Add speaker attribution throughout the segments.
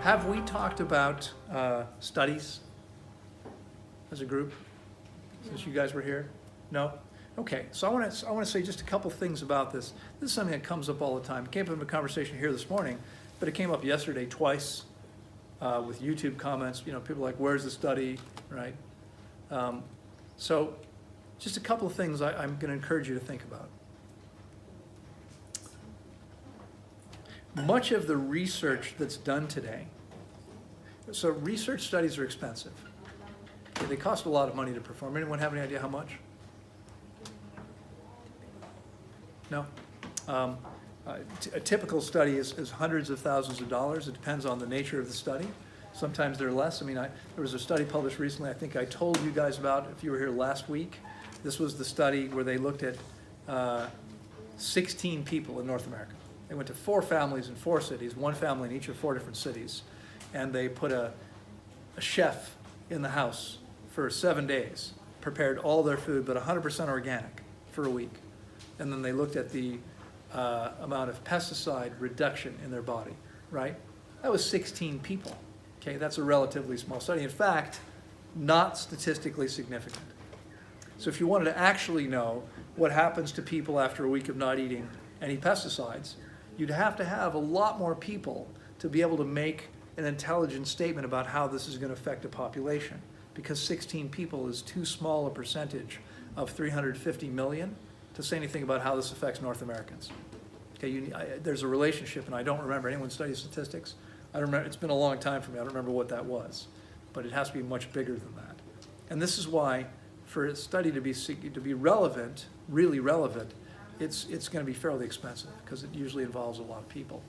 Speaker 1: have we talked about studies as a group since you guys were here? No? Okay, so I want to say just a couple things about this. This is something that comes up all the time. It came up in a conversation here this morning, but it came up yesterday twice with YouTube comments. You know, people are like, where's the study, right? So just a couple of things I'm going to encourage you to think about. Much of the research that's done today, so research studies are expensive. They cost a lot of money to perform. Anyone have any idea how much? No? A typical study is hundreds of thousands of dollars. It depends on the nature of the study. Sometimes they're less. I mean, there was a study published recently, I think I told you guys about if you were here last week. This was the study where they looked at 16 people in North America. They went to 4 families in 4 cities, 1 family in each of 4 different cities, and they put a chef in the house for 7 days, prepared all their food, but 100% organic for a week. And then they looked at the amount of pesticide reduction in their body, right? That was 16 people, okay? That's a relatively small study. In fact, not statistically significant. So if you wanted to actually know what happens to people after a week of not eating any pesticides, you'd have to have a lot more people to be able to make an intelligent statement about how this is going to affect a population, because 16 people is too small a percentage of 350 million to say anything about how this affects North Americans. Okay, there's a relationship, and I don't remember. Anyone study statistics? I don't remember. It's been a long time for me. I don't remember what that was, but it has to be much bigger than that. And this is why, for a study to be relevant, really relevant, it's going to be fairly expensive because it usually involves a lot of people.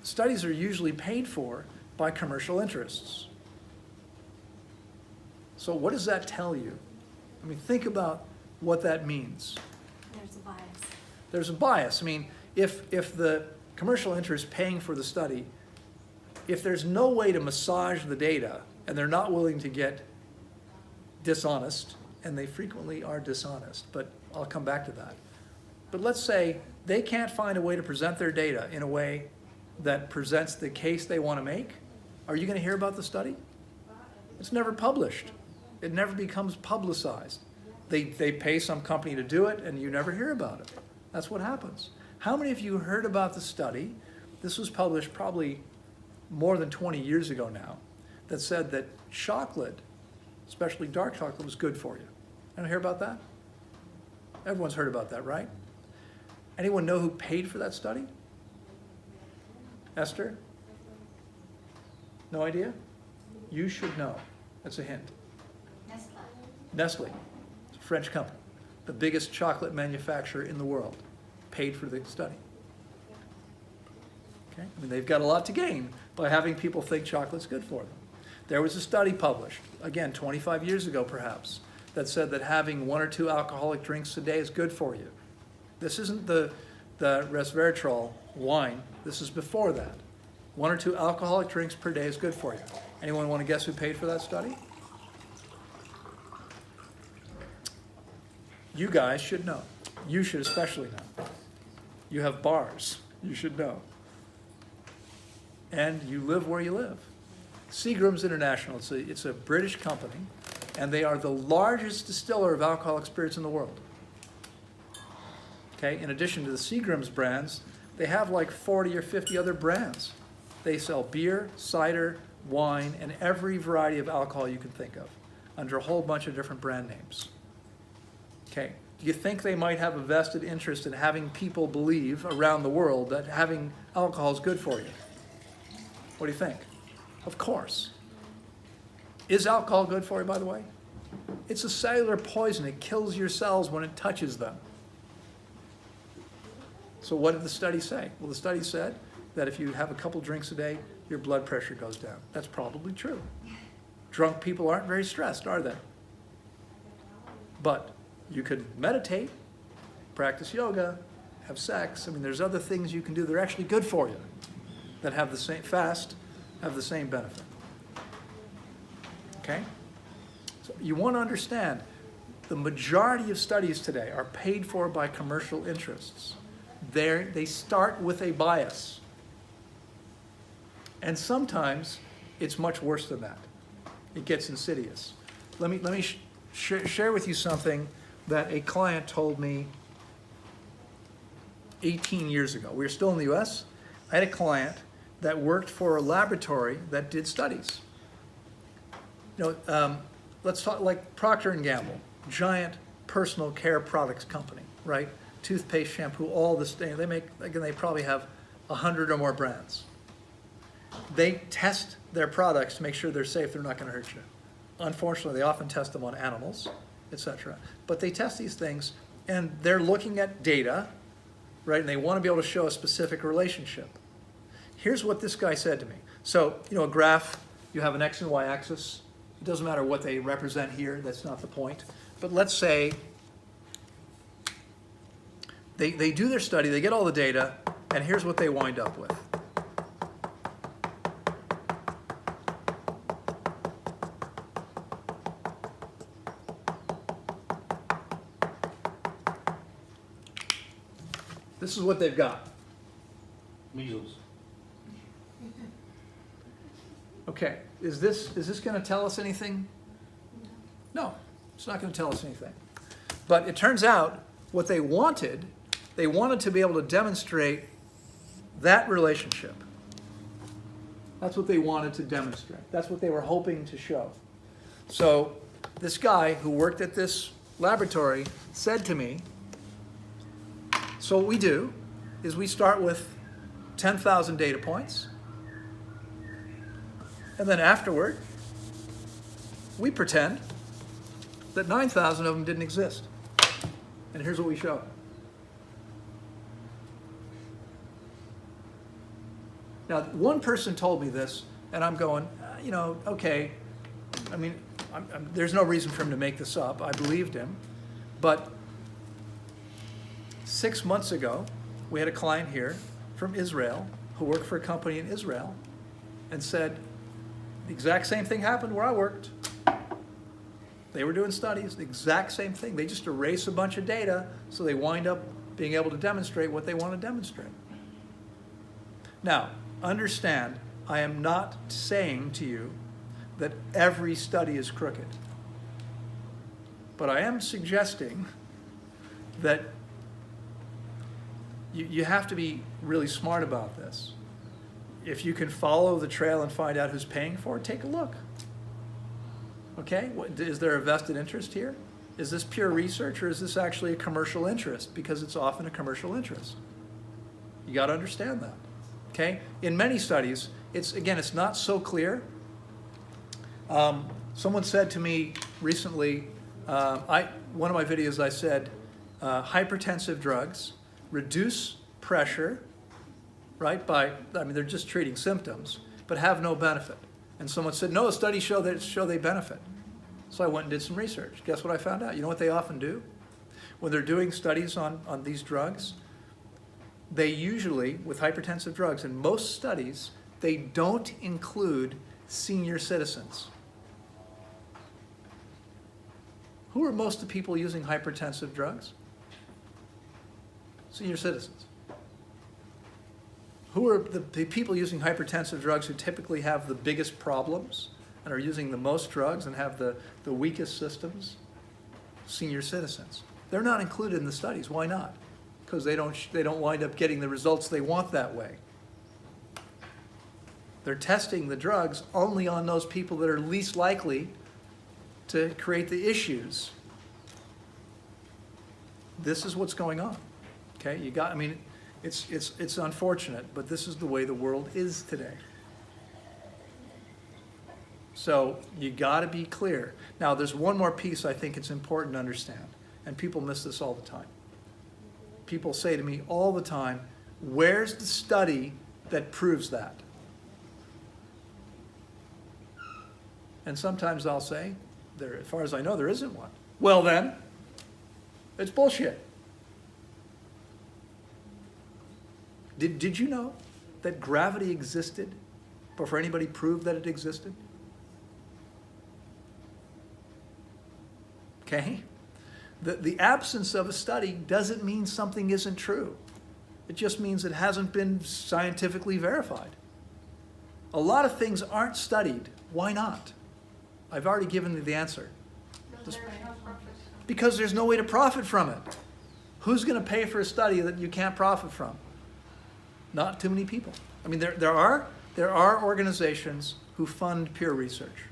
Speaker 1: Studies are usually paid for by commercial interests. So what does that tell you? I mean, think about what that means.
Speaker 2: There's a bias.
Speaker 1: There's a bias. I mean, if the commercial interest paying for the study, if there's no way to massage the data and they're not willing to get dishonest, and they frequently are dishonest, but I'll come back to that. But let's say they can't find a way to present their data in a way that presents the case they want to make. Are you going to hear about the study? It's never published. It never becomes publicized. They pay some company to do it, and you never hear about it. That's what happens. How many of you heard about the study? This was published probably more than 20 years ago now, that said that chocolate, especially dark chocolate, was good for you. Anyone hear about that? Everyone's heard about that, right? Anyone know who paid for that study? Esther? No idea? You should know. That's a hint. Nestle. It's a French company. The biggest chocolate manufacturer in the world paid for the study. Okay? I mean, they've got a lot to gain by having people think chocolate's good for them. There was a study published, again, 25 years ago perhaps, that said that having 1 or 2 alcoholic drinks a day is good for you. This isn't the resveratrol wine. This is before that. 1 or 2 alcoholic drinks per day is good for you. Anyone want to guess who paid for that study? You guys should know. You should especially know. You have bars. You should know. And you live where you live. Seagrams International, it's a British company, and they are the largest distiller of alcoholic spirits in the world. Okay, in addition to the Seagrams brands, they have like 40 or 50 other brands. They sell beer, cider, wine, and every variety of alcohol you can think of under a whole bunch of different brand names. Okay, do you think they might have a vested interest in having people believe around the world that having alcohol is good for you? What do you think? Of course. Is alcohol good for you, by the way? It's a cellular poison. It kills your cells when it touches them. So what did the study say? Well, the study said that if you have a couple drinks a day, your blood pressure goes down. That's probably true. Drunk people aren't very stressed, are they? But you could meditate, practice yoga, have sex. I mean, there's other things you can do that are actually good for you that have the same have the same benefit. Okay? So you want to understand the majority of studies today are paid for by commercial interests. they start with a bias. And sometimes it's much worse than that. It gets insidious. Let me share with you something that a client told me 18 years ago. We were still in the US. I had a client that worked for a laboratory that did studies. Let's talk like Procter & Gamble, giant personal care products company, right? Toothpaste, shampoo, all this. They make, again, they probably have 100 or more brands. They test their products to make sure they're safe, they're not going to hurt you. Unfortunately, they often test them on animals, etc. But they test these things, and they're looking at data, right? And they want to be able to show a specific relationship. Here's what this guy said to me. So, a graph, you have an X and Y axis. It doesn't matter what they represent here, that's not the point. But let's say they do their study, they get all the data, and here's what they wind up with. This is what they've got.
Speaker 2: Measles.
Speaker 1: Okay, is this going to tell us anything? No, it's not going to tell us anything. But it turns out what they wanted to be able to demonstrate that relationship. That's what they wanted to demonstrate. That's what they were hoping to show. So this guy who worked at this laboratory said to me, so what we do is we start with 10,000 data points, and then afterward, we pretend that 9,000 of them didn't exist. And here's what we show. Now, one person told me this, and I'm going, okay. I mean, there's no reason for him to make this up. I believed him. But 6 months ago, we had a client here from Israel who worked for a company in Israel and said, the exact same thing happened where I worked. They were doing studies, the exact same thing. They just erase a bunch of data so they wind up being able to demonstrate what they want to demonstrate. Now, understand, I am not saying to you that every study is crooked. But I am suggesting that you have to be really smart about this. If you can follow the trail and find out who's paying for it, take a look. Okay, is there a vested interest here? Is this pure research, or is this actually a commercial interest? Because it's often a commercial interest. You got to understand that. Okay, in many studies, it's not so clear. Someone said to me recently, one of my videos, I said, hypertensive drugs reduce pressure, right? They're just treating symptoms, but have no benefit. And someone said, no, studies show they benefit. So I went and did some research. Guess what I found out? You know what they often do? When they're doing studies on these drugs, they usually, with hypertensive drugs, in most studies, they don't include senior citizens. Who are most of the people using hypertensive drugs? Senior citizens. Who are the people using hypertensive drugs who typically have the biggest problems and are using the most drugs and have the weakest systems? Senior citizens. They're not included in the studies. Why not? Because they don't wind up getting the results they want that way. They're testing the drugs only on those people that are least likely to create the issues. This is what's going on. Okay, it's unfortunate, but this is the way the world is today. So you got to be clear. Now, there's one more piece I think it's important to understand, and people miss this all the time. People say to me all the time, where's the study that proves that? And sometimes I'll say, as far as I know, there isn't one. Well then, it's bullshit. Did you know that gravity existed before anybody proved that it existed? Okay? The absence of a study doesn't mean something isn't true. It just means it hasn't been scientifically verified. A lot of things aren't studied. Why not? I've already given you the answer. Because there's no way to profit from it. Who's going to pay for a study that you can't profit from? Not too many people. I mean, there are organizations who fund peer research.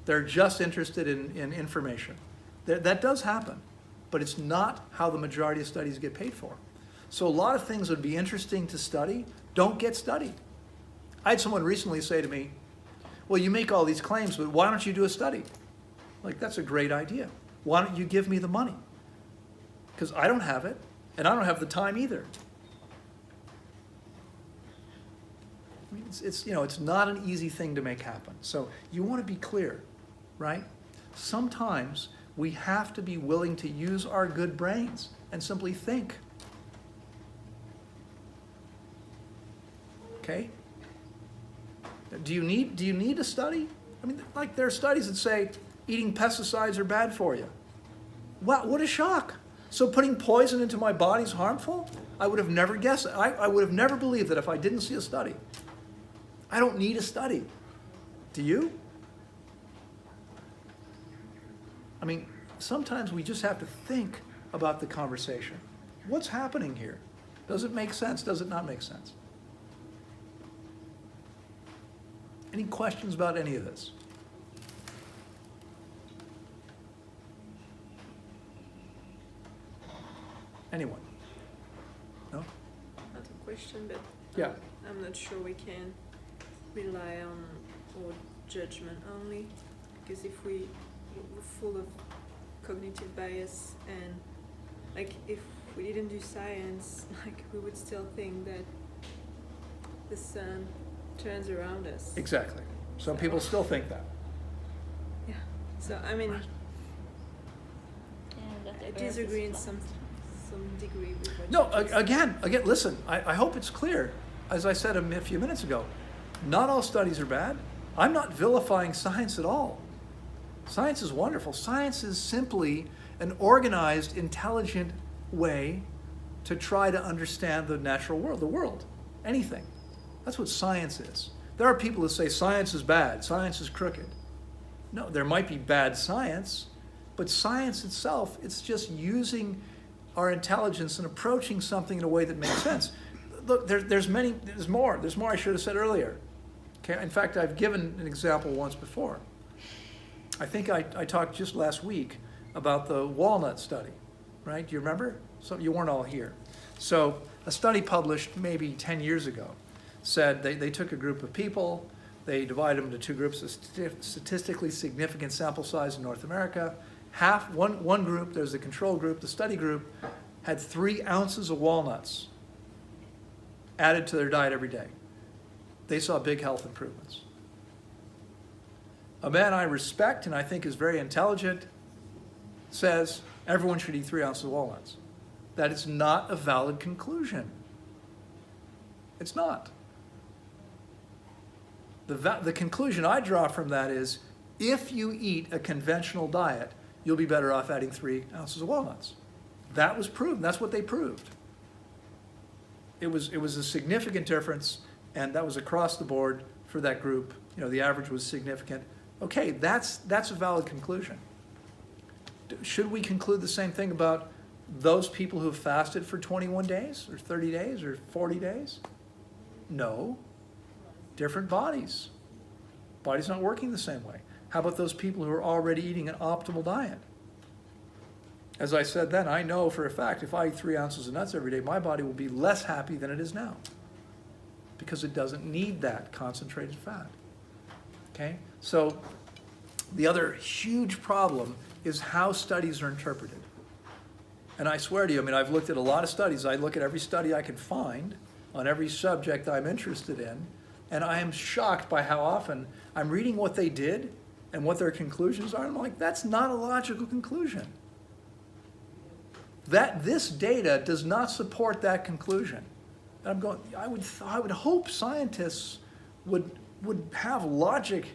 Speaker 1: They're just interested in information. That does happen, but it's not how the majority of studies get paid for. So a lot of things would be interesting to study, don't get studied. I had someone recently say to me, well, you make all these claims, but why don't you do a study? Like, that's a great idea. Why don't you give me the money? Because I don't have it, and I don't have the time either. I mean, it's not an easy thing to make happen. So you want to be clear, right? Sometimes we have to be willing to use our good brains and simply think. Okay? Do you need a study? I mean, like, there are studies that say eating pesticides are bad for you. Wow, what a shock. So putting poison into my body is harmful? I would have never guessed. I would have never believed that if I didn't see a study. I don't need a study. Do you? I mean, sometimes we just have to think about the conversation. What's happening here? Does it make sense? Does it not make sense? Any questions about any of this? Anyone? No?
Speaker 3: Not a question, but
Speaker 1: Yeah.
Speaker 3: I'm not sure we can rely on our judgment only, because if we're full of cognitive bias, and like if we didn't do science, like we would still think that the sun turns around us.
Speaker 1: Exactly. Some people still think that.
Speaker 3: Yeah. So I mean, I disagree in some degree with what
Speaker 1: No,
Speaker 3: you just said.
Speaker 1: again, listen, I hope it's clear. As I said a few minutes ago, not all studies are bad. I'm not vilifying science at all. Science is wonderful. Science is simply an organized, intelligent way to try to understand the natural world, the world, anything. That's what science is. There are people who say science is bad, science is crooked. No, there might be bad science, but science itself, it's just using our intelligence and approaching something in a way that makes sense. Look, there's more I should have said earlier. Okay, in fact, I've given an example once before. I think I talked just last week about the walnut study, right? Do you remember? So you weren't all here. So a study published maybe 10 years ago said they took a group of people, they divided them into two groups of statistically significant sample size in North America. One group, there's the control group, the study group, had 3 ounces of walnuts added to their diet every day. They saw big health improvements. A man I respect and I think is very intelligent says everyone should eat 3 ounces of walnuts. That is not a valid conclusion. It's not. The conclusion I draw from that is, if you eat a conventional diet, you'll be better off adding 3 ounces of walnuts. That was proven. That's what they proved. It was a significant difference, and that was across the board for that group. You know, the average was significant. Okay, that's a valid conclusion. Should we conclude the same thing about those people who have fasted for 21 days, or 30 days, or 40 days? No. Different bodies. Body's not working the same way. How about those people who are already eating an optimal diet? As I said then, I know for a fact if I eat 3 ounces of nuts every day, my body will be less happy than it is now, because it doesn't need that concentrated fat. Okay? So the other huge problem is how studies are interpreted. And I swear to you, I mean, I've looked at a lot of studies. I look at every study I can find on every subject I'm interested in, and I am shocked by how often I'm reading what they did and what their conclusions are. And I'm like, that's not a logical conclusion. This data does not support that conclusion. And I'm going, I would hope scientists would have logic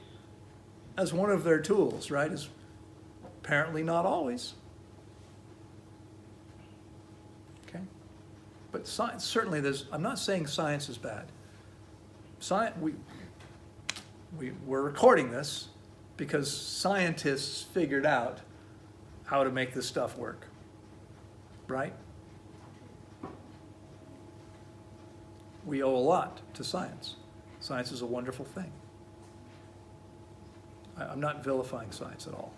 Speaker 1: as one of their tools, right? Is apparently not always. Okay? But science, certainly I'm not saying science is bad. We're recording this because scientists figured out how to make this stuff work, right? We owe a lot to science. Science is a wonderful thing. I'm not vilifying science at all.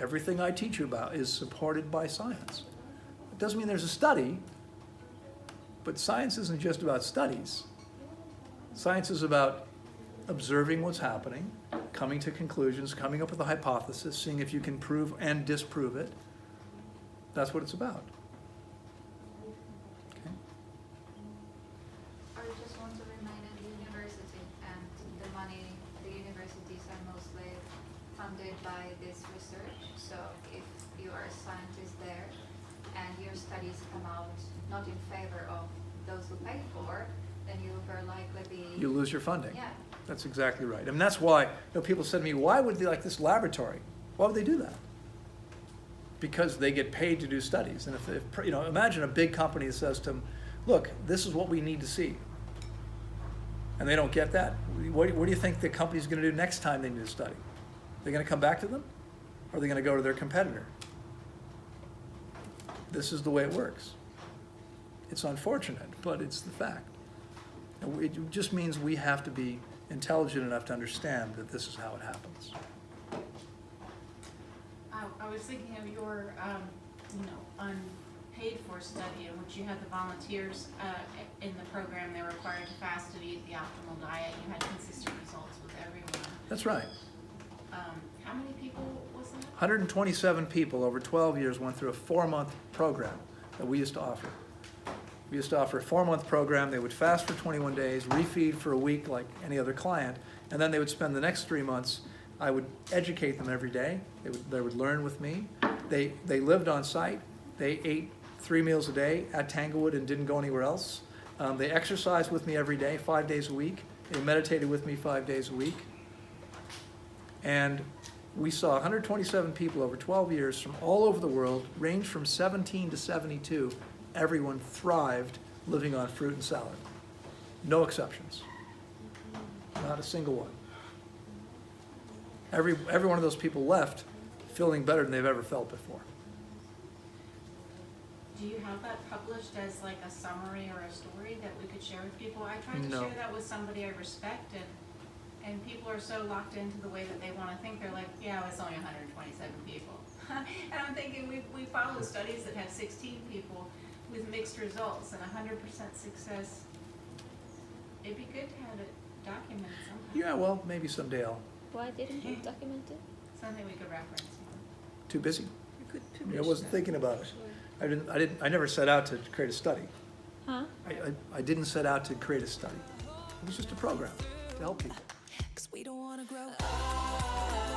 Speaker 1: Everything I teach you about is supported by science. It doesn't mean there's a study, but science isn't just about studies. Science is about observing what's happening, coming to conclusions, coming up with a hypothesis, seeing if you can prove and disprove it. That's what it's about. Okay.
Speaker 4: I just want to remind that the university and the money, the universities are mostly funded by this research. So if you are a scientist there and your studies come out not in favor of those who pay for, then you will very likely be...
Speaker 1: You lose your funding.
Speaker 4: Yeah.
Speaker 1: That's exactly right. And that's why, people said to me, why would they like this laboratory? Why would they do that? Because they get paid to do studies. And if imagine a big company that says to them, look, this is what we need to see. And they don't get that. What do you think the company's going to do next time they need a study? They're going to come back to them? Or are they going to go to their competitor? This is the way it works. It's unfortunate, but it's the fact. And it just means we have to be intelligent enough to understand that this is how it happens.
Speaker 5: I was thinking of your, unpaid for study in which you had the volunteers in the program. They were required to fast and eat the optimal diet. You had consistent results with everyone.
Speaker 1: That's right.
Speaker 5: How many people was that?
Speaker 1: 127 people over 12 years went through a 4-month program that we used to offer. We used to offer a 4-month program. They would fast for 21 days, refeed for a week like any other client, and then they would spend the next 3 months. I would educate them every day. They would learn with me. They lived on site. They ate 3 meals a day at Tanglewood and didn't go anywhere else. They exercised with me every day, 5 days a week. They meditated with me 5 days a week. And we saw 127 people over 12 years from all over the world, ranged from 17 to 72. Everyone thrived living on fruit and salad. No exceptions. Not a single one. Every one of those people left feeling better than they've ever felt before.
Speaker 5: Do you have that published as like a summary or a story that we could share with people? I tried to
Speaker 1: No.
Speaker 5: share that with somebody I respect, and people are so locked into the way that they want to think. They're like, yeah, it's only 127 people. And I'm thinking we follow studies that have 16 people with mixed results and 100% success. It'd be good to have it documented somehow.
Speaker 1: Yeah, well, maybe someday I'll.
Speaker 6: Why didn't you document it?
Speaker 5: Something we could reference.
Speaker 1: Too busy.
Speaker 3: You could
Speaker 1: I
Speaker 3: publish
Speaker 1: wasn't
Speaker 3: that,
Speaker 1: thinking about it.
Speaker 3: actually.
Speaker 1: I never set out to create a study.
Speaker 6: Huh?
Speaker 1: I didn't set out to create a study. It was just a program to help people.
Speaker 7: 'Cause we don't wanna grow up.